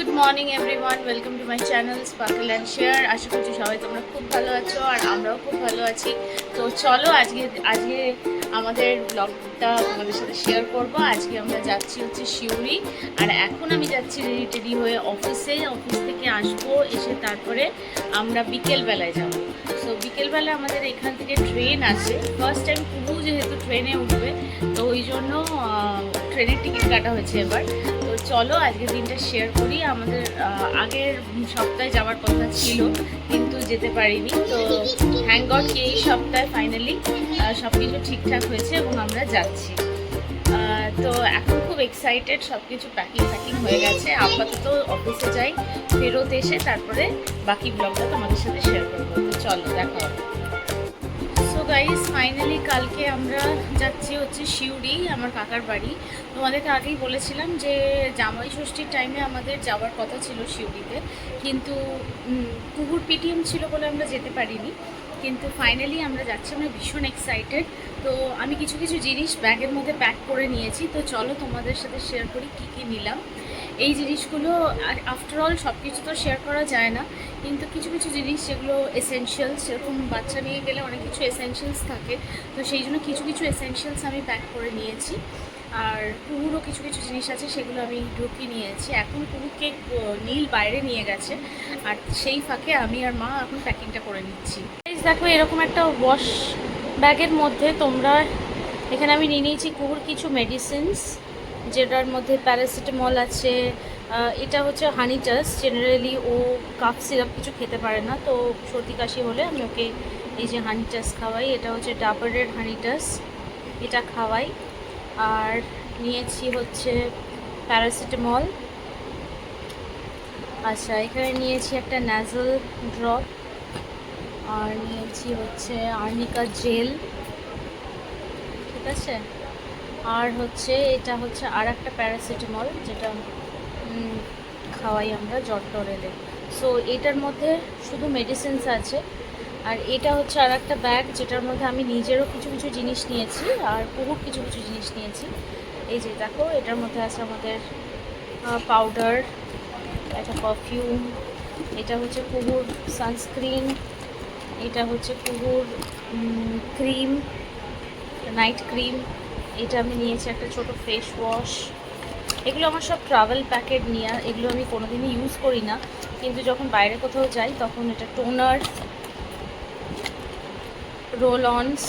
Good morning everyone, welcome to my channel sparkle and share. আশা করছি সবাই তোমরা খুব ভালো আছো আর আমরাও খুব ভালো আছি। তো চলো আজকে আমাদের ব্লগটা তোমাদের সাথে শেয়ার করব। আজকে আমরা যাচ্ছি হচ্ছে সিউড়ি, আর এখন আমি যাচ্ছি রেডি হয়ে অফিস থেকে আসবো, এসে তারপরে আমরা বিকেলবেলায় যাব। সো বিকেলবেলা আমাদের এখান থেকে ট্রেন আছে। ফার্স্ট টাইম পুরো যেহেতু ট্রেনে উঠবে, তো ওই জন্য ট্রেনের টিকিট কাটা হয়েছে এবার। তো চলো আজকের দিনটা শেয়ার করি। আমাদের আগের সপ্তাহে যাওয়ার কথা ছিল কিন্তু যেতে পারিনি। তো থ্যাংক গড কি এই সপ্তাহে ফাইনালি সব কিছু ঠিকঠাক হয়েছে এবং আমরা যাচ্ছি। তো এখন খুব এক্সাইটেড, সব কিছু প্যাকিং হয়ে গেছে। আপাতত অফিসে যাই, ফেরত এসে তারপরে বাকি ব্লগটা তোমাদের সাথে শেয়ার করবো। তো চলো দেখা হবে। সো গাইস, ফাইনালি কালকে আমরা যাচ্ছি হচ্ছে সিউড়ি, আমার কাকার বাড়ি। তোমাদেরকে আগেই বলেছিলাম যে জামাই ষষ্ঠীর টাইমে আমাদের যাওয়ার কথা ছিল সিউড়িতে, কিন্তু কুকুর পিটিএম ছিল বলে আমরা যেতে পারিনি। কিন্তু ফাইনালি আমরা যাচ্ছি, আমরা ভীষণ এক্সাইটেড। তো আমি কিছু জিনিস ব্যাগের মধ্যে প্যাক করে নিয়েছি। তো চলো তোমাদের সাথে শেয়ার করি কী কী নিলাম। এই জিনিসগুলো আফটারঅল সব কিছু তো শেয়ার করা যায় না, কিন্তু কিছু জিনিস যেগুলো এসেনশিয়ালস, সেরকম বাচ্চা নিয়ে গেলে অনেক কিছু এসেনশিয়ালস থাকে, তো সেই জন্য কিছু এসেনশিয়ালস আমি প্যাক করে নিয়েছি। আর কুকুরও কিছু জিনিস আছে, সেগুলো আমি ঢুকিয়ে নিয়েছি। এখন কুকুরকে নীল বাইরে নিয়ে গেছে, আর সেই ফাঁকে আমি আর মা এখন প্যাকিংটা করে নিচ্ছি। দেখো এরকম একটা ওয়াশ ব্যাগের মধ্যে তোমরা, এখানে আমি নিয়ে নিয়েছি কুকুর কিছু মেডিসিনস, যেটার মধ্যে প্যারাসিটামল আছে। এটা হচ্ছে হানি টাস। জেনারেলি ও কাফ সিরাপ কিছু খেতে পারে না, তো সর্দি কাশি হলে আমি ওকে এই যে হানি টাস খাওয়াই। এটা হচ্ছে ডাবরের হানি টাস, এটা খাওয়াই। আর নিয়েছি হচ্ছে প্যারাসিটামল। আচ্ছা, এখানে নিয়েছি একটা ন্যাজল ড্রপ, আর নিয়েছি হচ্ছে আর্নিকা জেল, ঠিক আছে। আর হচ্ছে এটা হচ্ছে আর একটা প্যারাসিটামল, যেটা খাওয়াই আমরা জ্বর টর এলে। সো এটার মধ্যে শুধু মেডিসিনস আছে। আর এটা হচ্ছে আর একটা ব্যাগ, যেটার মধ্যে আমি নিজেরও কিছু জিনিস নিয়েছি আর কুকুর কিছু জিনিস নিয়েছি। এই যে দেখো, এটার মধ্যে আছে আমাদের পাউডার, একটা পারফিউম, এটা হচ্ছে কুকুর সানস্ক্রিন, এটা হচ্ছে কুকুর ক্রিম, নাইট ক্রিম, এটা আমি নিয়েছি একটা ছোট ফেস ওয়াশ। এগুলো আমার সব ট্রাভেল প্যাকেট নিয়ে, এগুলো আমি কোনোদিনই ইউজ করি না, কিন্তু যখন বাইরে কোথাও যাই তখন এটা টোনার, রোল অনস,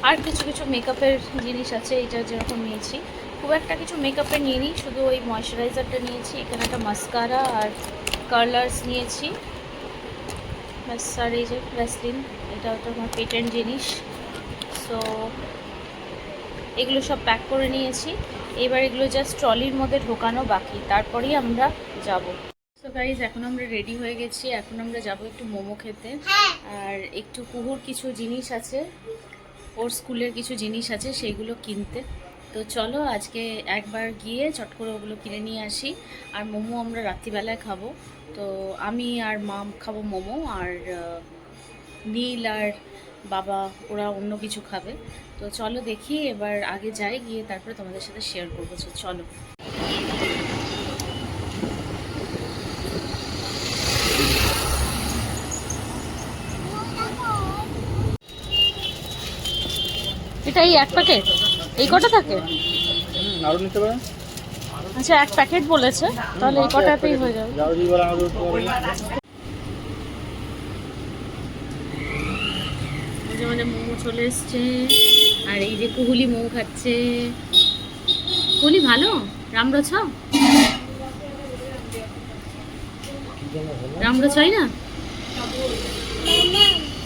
আর কিছু মেকআপের জিনিস আছে। এটা যেরকম নিয়েছি, খুব একটা কিছু মেকআপের নিয়ে নিই, শুধু ওই ময়শ্চারাইজারটা নিয়েছি। এখানে একটা মাস্কারা আর কালার্স নিয়েছি ব্যাস। আর এই যে ভ্যাসলিন, এটা হচ্ছে আমার পেটেন্ট জিনিস। সো এগুলো সব প্যাক করে নিয়েছি। এবার এগুলো জাস্ট ট্রলির মধ্যে ঢোকানো বাকি, তারপরেই আমরা যাব। সো গাইজ, এখন আমরা রেডি হয়ে গেছি। এখন আমরা যাব একটু মোমো খেতে, আর একটু কুহুর কিছু জিনিস আছে, ওর স্কুলের কিছু জিনিস আছে, সেইগুলো কিনতে। তো চলো আজকে একবার গিয়ে চট করে ওগুলো কিনে নিয়ে আসি। আর মোমো আমরা রাত্রিবেলায় খাবো। তো আমি আর মা খাবো মোমো, আর নীল আর বাবা ওরা অন্য কিছু খাবে। তো চলো দেখি, এবার আগে যাই, গিয়ে তারপরে তোমাদের সাথে শেয়ার করবো। চলো। এটা এই এক প্যাকেট, এই কটা থাকে? আরো নিতে পারেন। আচ্ছা, এক প্যাকেট বলেছে, তাহলে এই কটাতেই হয়ে যাবে। মানে মোমো চলে এসছে, আর এই যে কুহুলি মোমো খাচ্ছে। কুহুলি ভালো রামরো ছ, রামরো ছই না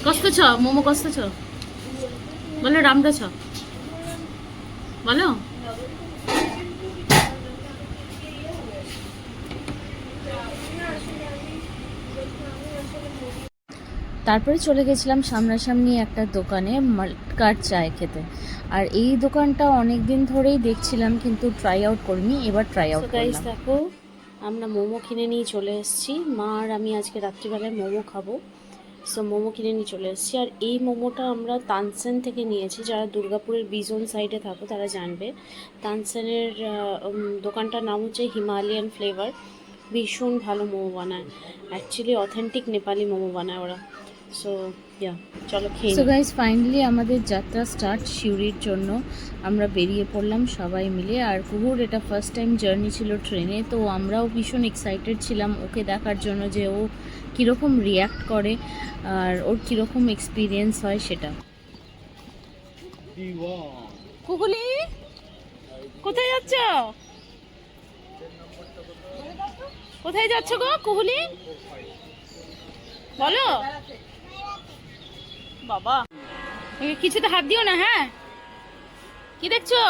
কষ্ট ছ, মোমো কষ্ট ছ, বলো রামরো ছ, বলো। তারপরে চলে গেছিলাম সামনাসামনি একটা দোকানে মাল্টকার চায় খেতে। আর এই দোকানটা অনেক দিন ধরেই দেখছিলাম, কিন্তু ট্রাই আউট করিনি, এবার ট্রাই আউট করলাম। দেখো, আমরা মোমো কিনে নিয়ে চলে এসেছি। মা আর আমি আজকে রাত্রিবেলায় মোমো খাবো। সো মোমো কিনে নিয়ে চলে এসেছি। আর এই মোমোটা আমরা তানসেন থেকে নিয়েছি। যারা দুর্গাপুরের বিজন সাইডে থাকো তারা জানবে। তানসেনের দোকানটার নাম হচ্ছে হিমালয়ান ফ্লেভার। ভীষণ ভালো মোমো বানায়, অ্যাকচুয়ালি অথেন্টিক নেপালি মোমো বানায় ওরা। সো চলো খেয়ে। সো গাইস, ফাইনালি আমাদের যাত্রা স্টার্ট সিউড়ির জন্য। আমরা বেরিয়ে পড়লাম সবাই মিলে। আর কুহুর এটা ফার্স্ট টাইম জার্নি ছিল ট্রেনে, তো আমরাও ভীষণ এক্সাইটেড ছিলাম ওকে দেখার জন্য যে ও কীরকম রিয়্যাক্ট করে আর ওর কীরকম এক্সপিরিয়েন্স হয় সেটা। কুকুলি, কোথায় যাচ্ছ? কোথায় যাচ্ছ গো কুহুলি? বলো বাবা, কিছুতে হাত দিও না। হ্যাঁ, কি দেখছো?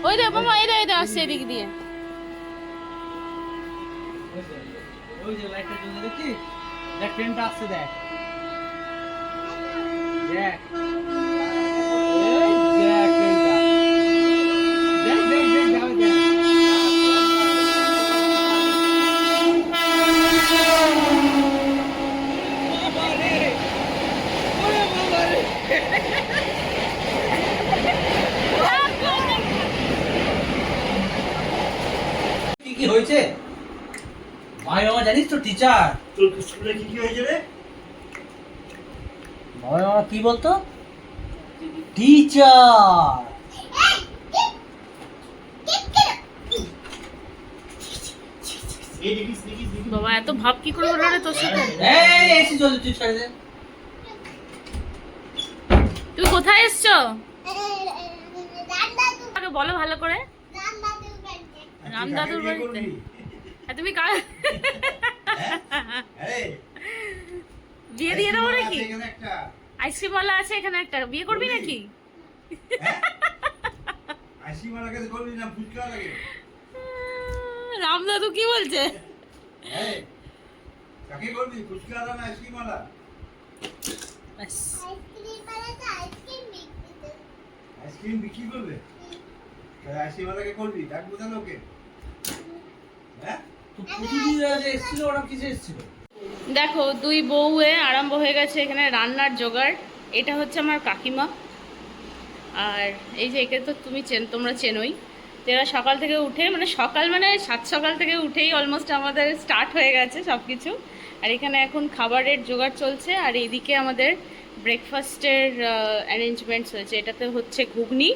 ওই দে বাবা, এই দে আসছে এদিক দিয়ে। ওই যে লাইটটা জ্বলছে দেখছিস? দেখ ট্রেনটা আসছে, দেখ দেখ দেখ ট্রেনটা, দেখ দেখ দেখ যাবে দেখ। কি কি হয়েছে ভাই মামা জানিস তো? টিচার তোর স্কুলে কি কি হয়েছে রে? ভাই মামা কি বলতো? টিচার। বাবা এত ভাব কি করে হলো রে তোর সাথে? এই এসে চল, তুই ছেড়ে দে। তুই কোথায় এসছো? আগে বলো ভালো করে। রামদাদুর বাড়িতে। আর তুমি বিয়ে দিয়ে দেবো নাকি? আইসক্রিম ওয়ালা আছে এখানে একটা, বিয়ে করবি নাকি? রামদাদু কি বলছে? আইসক্রিম বিক্রি করবে? আইসক্রিম ওয়ালাকে করবি? ডাকবো তাহলে ওকে? হ্যাঁ, এসেছিল ওরা কিসে এসেছিল? দেখো দুই বউয়ে আরম্ভ হয়ে গেছে এখানে রান্নার জোগাড়। এটা হচ্ছে আমার কাকিমা, আর এই যে একে তো তোমরা চেনোই। তো এরা সকাল থেকে উঠে, মানে সকাল মানে 7 সকাল থেকে উঠেই অলমোস্ট আমাদের স্টার্ট হয়ে গেছে সব কিছু। আর এখানে এখন খাবারের জোগাড় চলছে। আর এইদিকে আমাদের ব্রেকফাস্টের অ্যারেঞ্জমেন্টস হয়েছে। এটাতে হচ্ছে ঘুগনি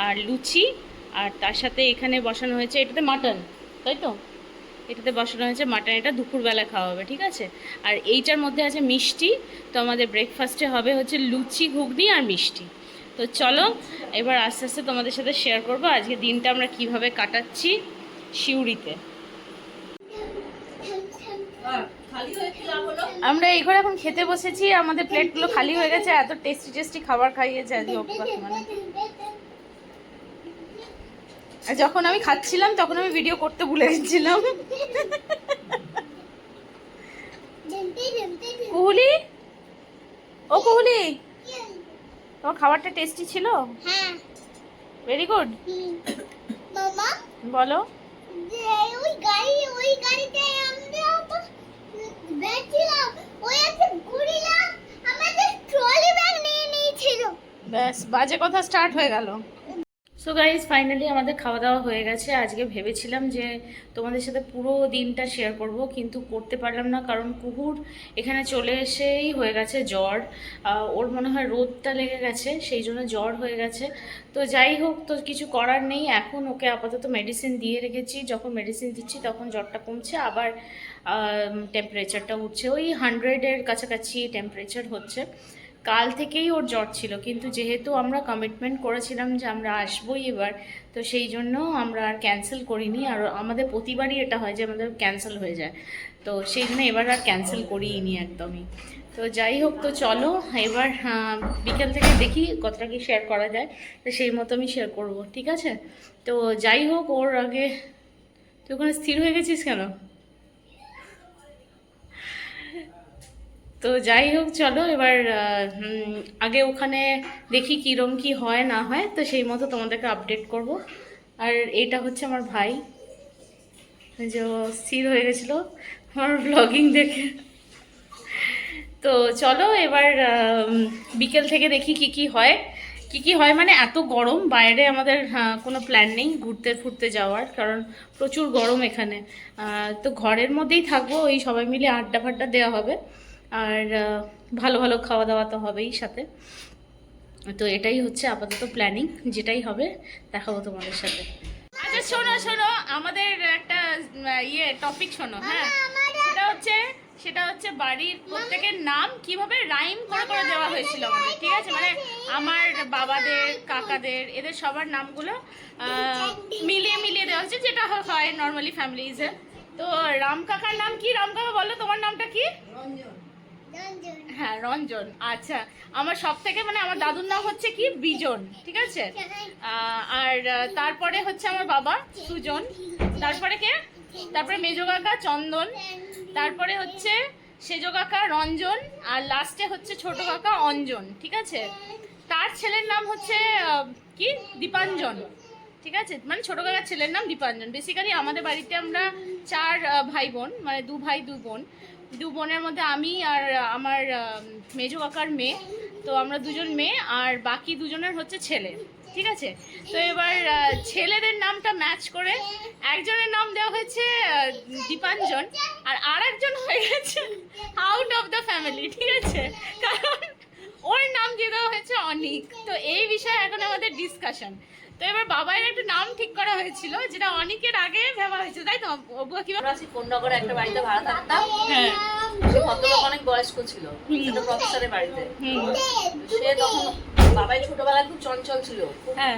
আর লুচি, আর তার সাথে এখানে বসানো হয়েছে, এটাতে মাটন, তাই তো? এটাতে বসানো হয়েছে মাটন, এটা দুপুরবেলা খাওয়া হবে, ঠিক আছে? আর এইটার মধ্যে আছে মিষ্টি। তো আমাদের ব্রেকফাস্টে হবে হচ্ছে লুচি, ঘুগনি আর মিষ্টি। তো চলো এবার আস্তে আস্তে তোমাদের সাথে শেয়ার করবো আজকে দিনটা আমরা কিভাবে কাটাচ্ছি সিউড়িতে। আমরা এই ঘরে এখন খেতে বসেছি, আমাদের প্লেটগুলো খালি হয়ে গেছে। এত টেস্টি টেস্টি খাবার খাইয়েছে আজকে অপু কাকিমা। আর যখন আমি খাচ্ছিলাম তখন আমি ভিডিও করতে ভুলে গেছিলাম। কুহুলি, ও কুহুলি, তোমার খাবারটা টেস্টি ছিল? হ্যাঁ, ভেরি গুড। মামা বলো। যে ওই গাড়িতে আমরা বেঁচেছিলাম, ওই একটা গরিলা আমাদের ট্রলি ব্যাগ নিয়ে নিয়েছিল। ব্যাস বাজে কথা স্টার্ট হয়ে গেল। সো গাইজ ফাইনালি আমাদের খাওয়া দাওয়া হয়ে গেছে। আজকে ভেবেছিলাম যে তোমাদের সাথে পুরো দিনটা শেয়ার করব, কিন্তু করতে পারলাম না, কারণ কুহুর এখানে চলে এসেই হয়ে গেছে জ্বর। ওর মনে হয় রোদটা লেগে গেছে, সেই জন্য জ্বর হয়ে গেছে। তো যাই হোক, তো কিছু করার নেই। এখন ওকে আপাতত মেডিসিন দিয়ে রেখেছি। যখন মেডিসিন দিচ্ছি তখন জ্বরটা কমছে, আবার টেম্পারেচারটা উঠছে, ওই 100-এর কাছাকাছি টেম্পারেচার হচ্ছে। কাল থেকেই ওর জ্বর ছিল, কিন্তু যেহেতু আমরা কমিটমেন্ট করেছিলাম যে আমরা আসবোই এবার, তো সেই জন্য আমরা আর ক্যান্সেল করিনি। আর আমাদের প্রতিবারই এটা হয় যে আমাদের ক্যান্সেল হয়ে যায়, তো সেই জন্য এবার আর ক্যান্সেল করিনি একদমই। তো যাই হোক, তো চলো এবার বিকেল থেকে দেখি কতটা কি শেয়ার করা যায়, তো সেই মতো আমি শেয়ার করব, ঠিক আছে? তো যাই হোক, ওর আগে তুই ওখানে স্থির হয়ে গেছিস কেন? তো যাই হোক, চলো এবার আগে ওখানে দেখি কীরকম কী হয় না হয়, তো সেই মতো তোমাদেরকে আপডেট করব। আর এটা হচ্ছে আমার ভাই, যে ও স্থির হয়ে গেছিলো আমার ব্লগিং দেখে। তো চলো এবার বিকেল থেকে দেখি কি কি হয়। কি কি হয় মানে এত গরম বাইরে, আমাদের কোনো প্ল্যান নেই ঘুরতে ফুরতে যাওয়ার, কারণ প্রচুর গরম এখানে। তো ঘরের মধ্যেই থাকবো, ওই সবাই মিলে আড্ডা ফাড্ডা দেওয়া হবে, আর ভালো ভালো খাওয়া দাওয়া তো হবেই সাথে। তো এটাই হচ্ছে আপাতত প্ল্যানিং, যেটাই হবে দেখাবো তোমাদের সাথে। আচ্ছা শোনো শোনো, আমাদের একটা টপিক শোনো। হ্যাঁ, সেটা হচ্ছে বাড়ির প্রত্যেকের নাম কিভাবে রাইম করে করে দেওয়া হয়েছিল আমাদের, ঠিক আছে? মানে আমার বাবাদের, কাকাদের, এদের সবার নামগুলো মিলিয়ে মিলিয়ে দেওয়া হয়েছে, যেটা হয় নর্মালি ফ্যামিলিজে। তো রাম কাকার নাম কি? রাম কাকা বলো তোমার নামটা কি? হ্যাঁ রঞ্জন। আচ্ছা, আমার সব থেকে মানে আমার দাদুর নাম হচ্ছে কি বিজন, ঠিক আছে? আর তারপরে হচ্ছে আমার বাবা সুজন, তারপরে কে? তারপরে মেজো কাকা চন্দন, তারপরে হচ্ছে সেজো কাকা রঞ্জন, আর লাস্টে হচ্ছে ছোট কাকা অঞ্জন, ঠিক আছে? তার ছেলের নাম হচ্ছে কি দীপাঞ্জন, ঠিক আছে? মানে ছোট কাকার ছেলের নাম দীপাঞ্জন। বেসিক্যালি আমাদের বাড়িতে আমরা 4 ভাই বোন, মানে 2 ভাই 2 বোন। 2 বোনের মধ্যে আমি আর আমার মেজো কাকার মেয়ে, তো আমরা 2জন মেয়ে, আর বাকি 2জনের হচ্ছে ছেলে, ঠিক আছে? তো এবার ছেলেদের নামটা ম্যাচ করে একজনের নাম দেওয়া হয়েছে দীপাঞ্জন, আর আরেকজন হয়ে গেছে আউট অফ দ্য ফ্যামিলি, ঠিক আছে? কারণ ওর নাম দিয়ে দেওয়া হয়েছে অনিক। তো এই বিষয়ে এখন আমাদের ডিসকাশন। তো এবার বাবার একটা নাম ঠিক করা হয়েছিল, যেটা অনেকের আগে ভাবা হয়েছিল, তাই তো? কি কোন্নগরে একটা বাড়িতে ভাড়া থাকতাম। হ্যাঁ, সে ভদ্রলোক অনেক বয়স্ক ছিল, একটা প্রফেসরের বাড়িতে। সে তখন বাবাই ছোটবেলায় খুব চঞ্চল ছিল, খুব হ্যাঁ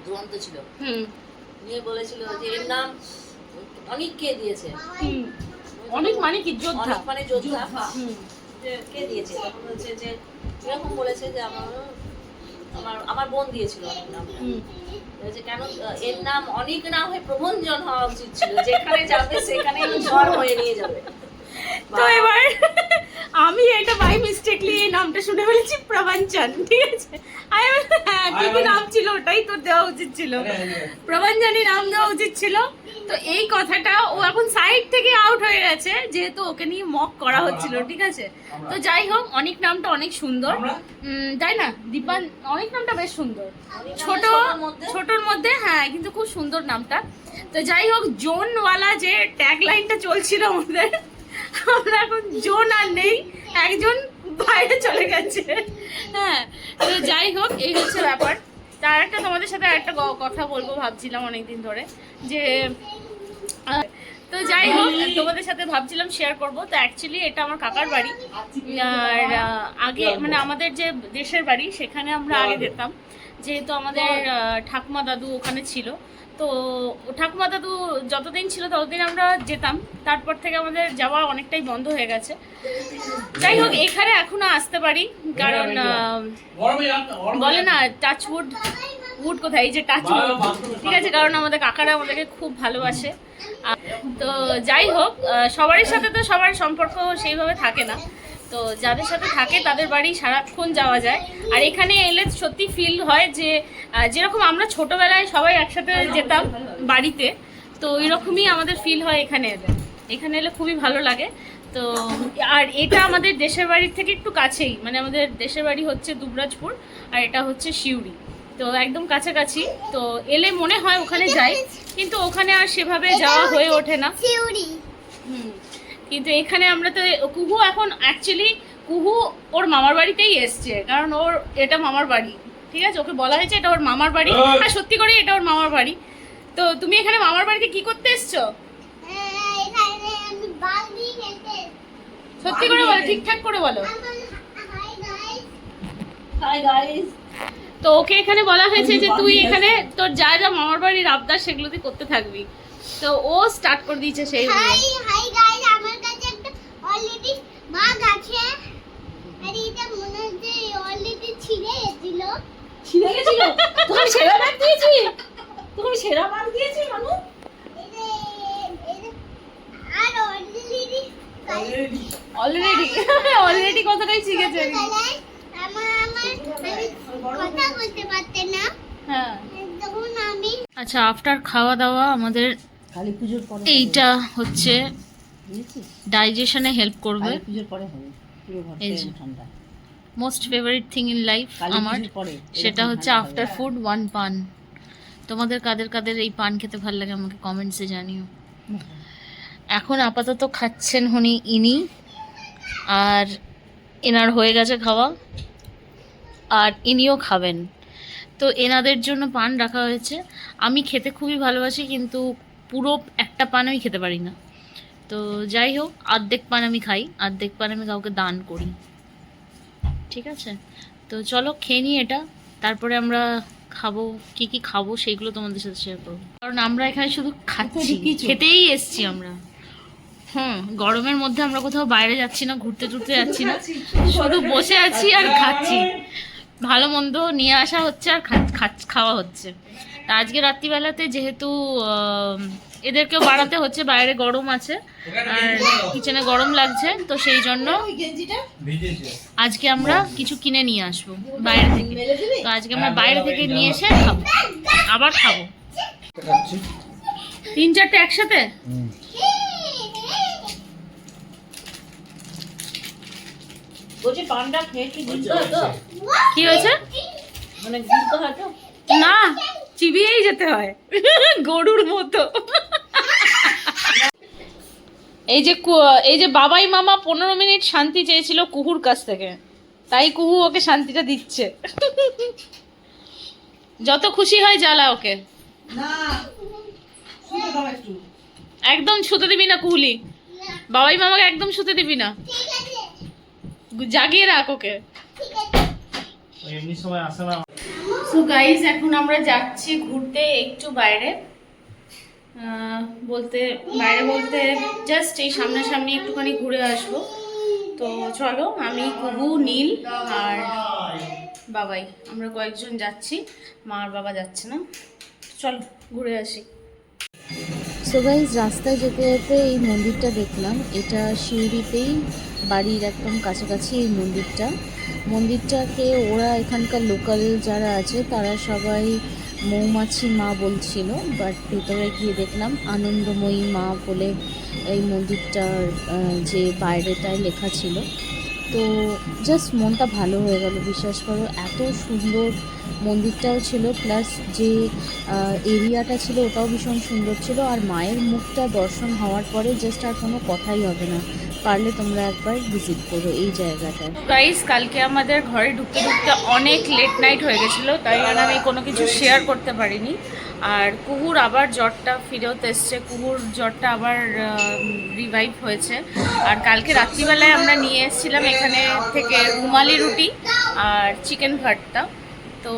দুরন্ত ছিল। নিয়ে বলেছিল যে এর নাম অনেক কে দিয়েছে। অনেক মানে কি? যোদ্ধা। অনেক মানে যোদ্ধা। যে কে দিয়েছে? তখন হচ্ছে যে এরকম বলেছে যে আমার বোন দিয়েছিল অনেক নাম। বলেছে কেন এর নাম অনেক না হয়ে প্রভঞ্জন হওয়া উচিত ছিল, যেখানে যাবে সেখানে ঝড় হয়ে নিয়ে যাবে। তো এবার আমি এটা বাই মিস্টেকলি এই নামটা শুনে ফেলেছি প্রবঞ্চন, ঠিক আছে? হ্যাঁ, কি নাম ছিল ওটাই তোর দেওয়া উচিত ছিল, প্রবঞ্জনই নাম দেওয়া উচিত ছিল। তো এই কথাটা ও এখন সাইড থেকে আউট হয়ে গেছে, যেহেতু ওকে নিয়ে মক করা হচ্ছিল, ঠিক আছে? তো যাই হোক, অনেক নামটা অনেক সুন্দর, তাই না দীপান? অনেক নামটা বেশ সুন্দর, ছোটর মধ্যে, হ্যাঁ, কিন্তু খুব সুন্দর নামটা। তো যাই হোক, জোনওয়ালা যে ট্যাগ লাইনটা চলছিল আমাদের, আমরা এখন জোন আর নেই, একজন বাইরে চলে গেছে। হ্যাঁ, তো যাই হোক, এই হচ্ছে ব্যাপার। তার একটা তোমাদের সাথে একটা কথা বলবো ভাবছিলাম অনেকদিন ধরে, যে তো যাই হোক তোমাদের সাথে ভাবছিলাম শেয়ার করব। তো অ্যাকচুয়ালি এটা আমার কাকার বাড়ি, আর আগে মানে আমাদের যে দেশের বাড়ি সেখানে আমরা আগে যেতাম, যেহেতু আমাদের ঠাকুমা দাদু ওখানে ছিল। তো ঠাকুমা দাদু যতদিন ছিল ততদিন আমরা যেতাম, তারপর থেকে আমাদের যাওয়া অনেকটাই বন্ধ হয়ে গেছে। যাই হোক, এখানে এখনো আসতে পারি, কারণ বলে না টাচ উড কোথায়, এই যে টাচ উড, ঠিক আছে? কারণ আমাদের কাকারা আমাদেরকে খুব ভালোবাসে। তো যাই হোক, সবারই সাথে তো সবার সম্পর্ক সেইভাবে থাকে না, তো যাদের সাথে থাকে তাদের বাড়ি সারাক্ষণ যাওয়া যায়। আর এখানে এলে সত্যি ফিল হয় যে যেরকম আমরা ছোটবেলায় সবাই একসাথে যেতাম বাড়িতে, তো এরকমই আমাদের ফিল হয় এখানে এলে। এখানে এলে খুবই ভালো লাগে। তো আর এটা আমাদের দেশের বাড়ির থেকে একটু কাছেই, মানে আমাদের দেশের বাড়ি হচ্ছে দুবরাজপুর, আর এটা হচ্ছে সিউড়ি, তো একদম কাছাকাছি। তো এলে মনে হয় ওখানে যাই, কিন্তু ওখানে আর সেভাবে যাওয়া হয়ে ওঠে না। কিন্তু এখানে আমরা তো কুহু এখন অ্যাকচুয়ালি কুহু ওর মামার বাড়িতেই এসছে, কারণ ওর এটা মামার বাড়ি, ঠিক আছে? ওকে বলা হয়েছে এটা ওর মামার বাড়ি, আর সত্যি করে এটা ওর মামার বাড়ি। তো তুমি এখানে মামার বাড়িতে কি করতে এসছো? সত্যি করে বলো, ঠিকঠাক করে বলো। Hi guys. তো ওকে এখানে বলা হয়েছে যে তুই এখানে তোর যা যা মামার বাড়ির আবদার সেগুলো তুই করতে থাকবি। তো ও স্টার্ট করে দিয়েছে সেই। হাই গাইস, আমার কাছে একটা অলরেডি মাগ আছে, আর এটা মনে হচ্ছে অলরেডি ছিঁড়ে গেছিল। তুমি সেরা মার দিয়েছি, তুমি সেরা মার দিয়েছি মানু। আর অলরেডি কথাটাই শিখেছে। কথা বলতে পারতে না। হ্যাঁ, তখন আমি আচ্ছা, আফটার খাওয়া দাওয়া আমাদের কালী পুজোর পরে এইটা হচ্ছে বুঝেছিস? ডাইজেশনে হেল্প করবে। কালী পুজোর পরে হবে পুরো ঘর এই যে। ঠান্ডা। Most favourite thing in life Kali আমার, পুজোর পরে সেটা এরকম হচ্ছে ঠান্ডা আফটার হবে। ফুড ওয়ান পান। তোমাদের কাদের কাদের এই পান খেতে ভালো লাগে আমাকে কমেন্টসে জানিও। এখন আপাতত খাচ্ছেন ইনি, আর এনার হয়ে গেছে খাওয়া, আর ইনিও খাবেন। তো এনাদের জন্য পান রাখা হয়েছে। আমি খেতে খুবই ভালোবাসি, কিন্তু পুরো একটা পান আমি খেতে পারি না। তো যাই হোক, অর্ধেক পান আমি খাই, অর্ধেক পান আমি কাউকে দান করি। ঠিক আছে, তো চলো খেয়ে নিই এটা, তারপরে আমরা খাবো। কি কি খাবো সেইগুলো তোমাদের সাথে শেয়ার করবো, কারণ আমরা এখানে শুধু খাচ্ছি, খেতেই এসছি আমরা। গরমের মধ্যে আমরা কোথাও বাইরে যাচ্ছি না, ঘুরতে টুরতে যাচ্ছি না, শুধু বসে আছি আর খাচ্ছি। ভালো মন্দ নিয়ে আসা হচ্ছে আর খাওয়া হচ্ছে। তা আজকে রাত্রিবেলাতে যেহেতু এদেরকেও বাড়াতে হচ্ছে, বাইরে গরম আছে আর কিচেনে গরম লাগছে, তো সেই জন্য আজকে আমরা কিছু কিনে নিয়ে আসবো বাইরে থেকে। তো আজকে আমরা বাইরে থেকে নিয়ে এসে খাবো, আবার খাবো 3-4টে একসাথে। বলছি পানটা খেয়ে কি গিলতে হয় তো? কি হয়েছে? মানে গিলতে হয় তো? না, চিবিয়েই যেতে হয় গরুর মতো। এই যে বাবাই মামা 15 মিনিট শান্তি চেয়েছিল কুহুর কাছ থেকে, তাই কুহু ওকে শান্তিটা দিচ্ছে। যত খুশি হয় জ্বালা ওকে। না শুনে দাও একটু। একদম ছুতে দিবি না কুহুলি, বাবাই মামাকে একদম ছুতে দিবি না, ঠিক আছে জাগিয়ে রাখ ওকে। ঠিক আছে এমনি সময় আসে না। সো গাইস, এখন আমরা যাচ্ছি ঘুরতে একটু বাইরে। বলতে জাস্ট এই সামনাসামনি একটুখানি ঘুরে আসবো। তো চলো, আমি কুহু, নীল আর বাবাই, আমরা কয়েকজন যাচ্ছি, মা আর বাবা যাচ্ছে না। চলো ঘুরে আসি। সো গাইস, রাস্তায় যেতে যেতে এই মন্দিরটা দেখলাম। এটা শিউরিতেই, বাড়ির একদম কাছাকাছি এই মন্দিরটাকে ওরা এখানকার লোকাল যারা আছে তারা সবাই মৌমাছি মা বলছিল, বাট ভেতরে গিয়ে দেখলাম আনন্দময়ী মা বলে এই মন্দিরটার যে বাইরেটায় লেখা ছিল। তো জাস্ট মনটা ভালো হয়ে গেল, বিশ্বাস করো। এত সুন্দর মন্দিরটাও ছিল, প্লাস যে এরিয়াটা ছিল ওটাও ভীষণ সুন্দর ছিল। আর মায়ের মুখটা দর্শন হওয়ার পরে জাস্ট আর কোনো কথাই হবে না। পারলে তোমরা একবার ভিজিট করো এই জায়গাটায়। গাইস, কালকে আমাদের ঘরে ঢুকতে ঢুকতে অনেক লেট নাইট হয়ে গেছিলো, তাই জন্য আমি কোনো কিছু শেয়ার করতে পারিনি। আর কুহুর আবার জ্বরটা ফিরেও এসছে, কুহুর জ্বরটা আবার রিভাইভ হয়েছে। আর কালকে রাত্রিবেলায় আমরা নিয়ে এসেছিলাম এখানে থেকে রুমালি রুটি আর চিকেন ভর্তা। তো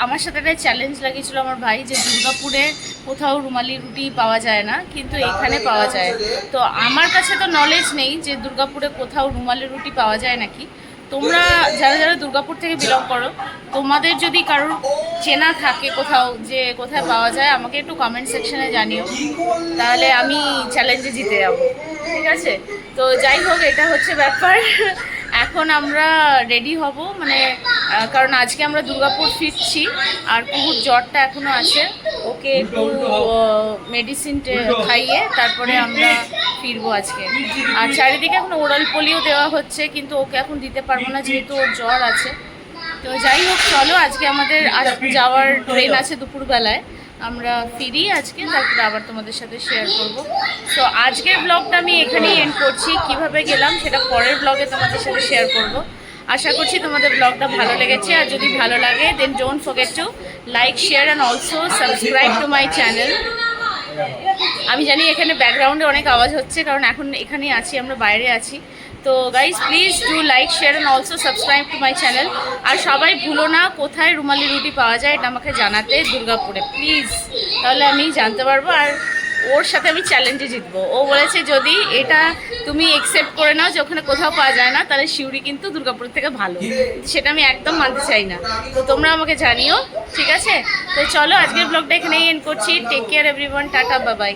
আমার সাথে একটা চ্যালেঞ্জ লাগিয়েছিল আমার ভাই, যে দুর্গাপুরে কোথাও রুমালি রুটি পাওয়া যায় না, কিন্তু এখানে পাওয়া যায়। তো আমার কাছে তো নলেজ নেই যে দুর্গাপুরে কোথাও রুমালি রুটি পাওয়া যায় নাকি। তোমরা যারা যারা দুর্গাপুর থেকে বিলং করো, তোমাদের যদি কারোর চেনা থাকে কোথাও যে কোথায় পাওয়া যায়, আমাকে একটু কমেন্ট সেকশনে জানিও, তাহলে আমি চ্যালেঞ্জে জিতে যাবো। ঠিক আছে, তো যাই হোক, এটা হচ্ছে ব্যাপার। এখন আমরা রেডি হব, মানে কারণ আজকে আমরা দুর্গাপুর ফিরছি, আর কুহুর জ্বরটা এখনও আছে, ওকে একটু মেডিসিন খাইয়ে তারপরে আমরা ফিরবো আজকে। আর চারিদিকে এখন ওরাল পোলিও দেওয়া হচ্ছে, কিন্তু ওকে এখন দিতে পারবো না যেহেতু ওর জ্বর আছে। তো যাই হোক, চলো, আজকে আমাদের যাওয়ার ট্রেন আছে দুপুরবেলায়, আমরা ফিরি আজকে, তারপরে আবার তোমাদের সাথে শেয়ার করব। তো আজকের ব্লগটা আমি এখানেই এন্ড করছি। কিভাবে গেলাম সেটা পরের ব্লগে তোমাদের সাথে শেয়ার করব। আশা করছি তোমাদের ব্লগটা ভালো লেগেছে, আর যদি ভালো লাগে then don't forget to like, share and also subscribe to my channel. আমি জানি এখানে ব্যাকগ্রাউন্ডে অনেক আওয়াজ হচ্ছে, কারণ এখন এখানেই আছি, আমরা বাইরে আছি। তো guys, please do like, share and also subscribe to my channel. আর সবাই ভুলো না কোথায় রুমালি রুটি পাওয়া যায় এটা আমাকে জানাতে, দুর্গাপুরে প্লিজ, তাহলে আমি জানতে পারবো। আর ওর সাথে আমি চ্যালেঞ্জে জিতবো। ও বলেছে যদি এটা তুমি একসেপ্ট করে নাও যে ওখানে কোথাও পাওয়া যায় না, তাহলে শিউরি কিন্তু দুর্গাপুর থেকে ভালো। সেটা আমি একদম মানতে চাই না। তো তোমরা আমাকে জানিও, ঠিক আছে? তো চলো, আজকের ব্লগটা এখানেই এন্ড করছি। Take care everyone, tata, bye by.